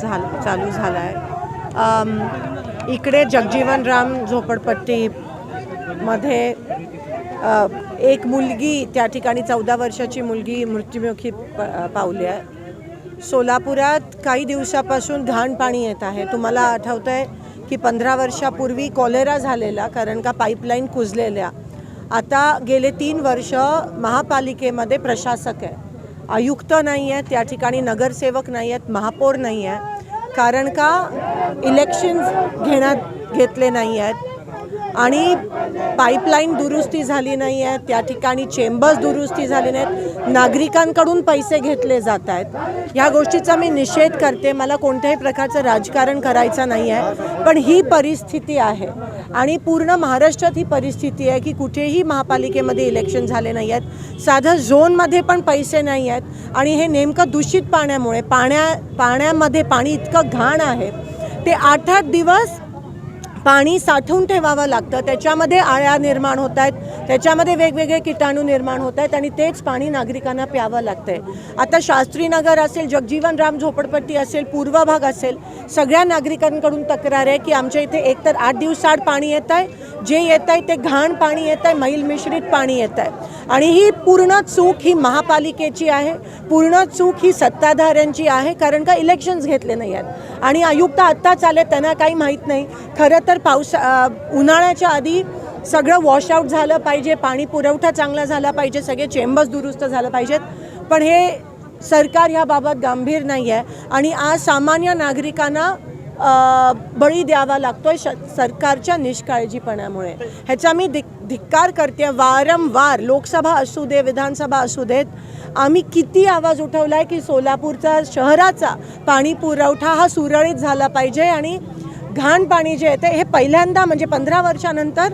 चालू झाला आहे। इकडे जगजीवनराम झोपडपट्टीमध्ये एक मुलगी त्या ठिकाणी 14 वर्षाची मुलगी मृत्युमुखी पावली आहे। सोलापुरात काही दिवसापासून घाण पाणी येत आहे। तुम्हाला आठवतं आहे की 15 वर्षापूर्वी कॉलेरा झालेला, कारण का पाईपलाईन कुजलेल्या। आता गेले 3 वर्ष महापालिकेमध्ये प्रशासक आहे, आयुक्त नाही आहे, त्या ठिकाणी नगरसेवक नाही आहेत, महापौर नाही आहे, कारण का इलेक्शन्स घेतले नाही आहेत आणि पाईपलाईन दुरुस्ती झाली नाही आहे, त्या ठिकाणी चेंबर्स दुरुस्ती झाले नाहीत, नागरिकांकडून पैसे घेतले जात आहेत। ह्या गोष्टीचा मी निषेध करते। मला कोणत्याही प्रकारचं राजकारण करायचं नाही आहे, पण ही परिस्थिती आहे आणि पूर्ण महाराष्ट्रात ही परिस्थिती आहे की कुठेही महापालिकेमध्ये इलेक्शन झाले नाही आहेत, साधं झोनमध्ये पण पैसे नाही आहेत आणि हे नेमकं दूषित पाण्यामुळे पाण्यामध्ये पाणी इतकं घाण आहे, ते 8-8 दिवस पाणी साठवून ठेवावं लागतं, त्याच्यामध्ये आळ्या निर्माण होत आहेत, त्याच्यामध्ये वेगवेगळे कीटाणू निर्माण होत आहेत आणि तेच पाणी नागरिकांना प्यावं लागतं आहे। आता शास्त्रीनगर असेल, जगजीवनराम झोपडपट्टी असेल, पूर्व भाग असेल, सगळ्या नागरिकांकडून तक्रार आहे की आमच्या इथे एकतर 8 दिवसाआड पाणी येत आहे, जे येत आहे ते घाण पाणी येत आहे, मैल मिश्रित पाणी येत आहे आणि ही पूर्ण चूक ही महापालिकेची आहे, पूर्ण चूक ही सत्ताधाऱ्यांची आहे, कारण का इलेक्शन्स घेतले नाही आहेत आणि आयुक्त आत्ताच आले, त्यांना काही माहीत नाही। खरं तर उन्हाळ्याच्या आधी सगळं वॉशआउट झालं पाहिजे, पाणी पुरवठा चांगला झाला पाहिजे, सगळे चेंबर्स दुरुस्त झालं पाहिजेत, पण हे सरकार ह्याबाबत गंभीर नाही आहे आणि आज सामान्य नागरिकांना बळी द्यावा लागतोय सरकारच्या निष्काळजीपणामुळे। ह्याचा मी धिक्कार करते। वारंवार लोकसभा असू दे, विधानसभा असू देत, आम्ही किती आवाज उठवला आहे की सोलापूरचा शहराचा पाणी पुरवठा हा सुरळीत झाला पाहिजे आणि घाण पाणी जे येते हे पहिल्यांदा म्हणजे 15 वर्षानंतर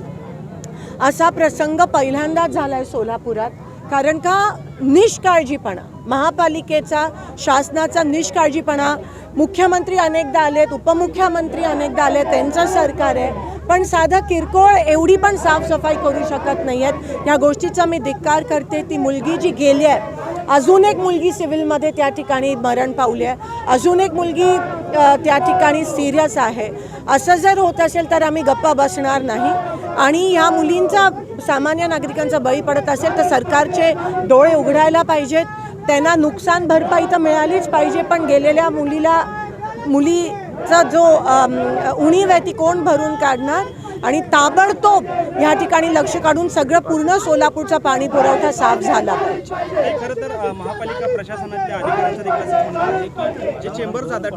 असा प्रसंग पहिल्यांदाच झाला आहे सोलापुरात, कारण का निष्काळजीपणा महापालिकेचा, शासनाचा निष्काळजीपणा। मुख्यमंत्री अनेकदा आलेत, उपमुख्यमंत्री अनेकदा आले, त्यांचं सरकार आहे, पण साधं किरकोळ एवढी पण साफसफाई करू शकत नाही आहेत। या गोष्टीचा मी धिक्कार करते। ती मुलगी जी गेली आहे, अजून एक मुलगी सिव्हिलमध्ये त्या ठिकाणी मरण पावली आहे, अजून एक मुलगी त्या ठिकाणी सिरियस आहे। असं जर होत असेल तर आम्ही गप्पा बसणार नाही आणि ह्या मुलींचा, सामान्य नागरिकांचा बळी पडत असेल तर सरकारचे डोळे उघडायला पाहिजेत, त्यांना नुकसान भरपाई तर मिळालीच पाहिजे, पण गेलेल्या मुलीचा जो उणीव आहे ती कोण भरून काढणार आणि ताबडतोब या ठिकाणी लक्ष काढून सगळं पूर्ण सोलापूरचा पाणी पुरवठा साफ झाला पाहिजे। खरं तर महापालिका प्रशासनातल्या अधिकाऱ्यांचं देखील असं म्हणणं आहे की जे चेंबर्स आता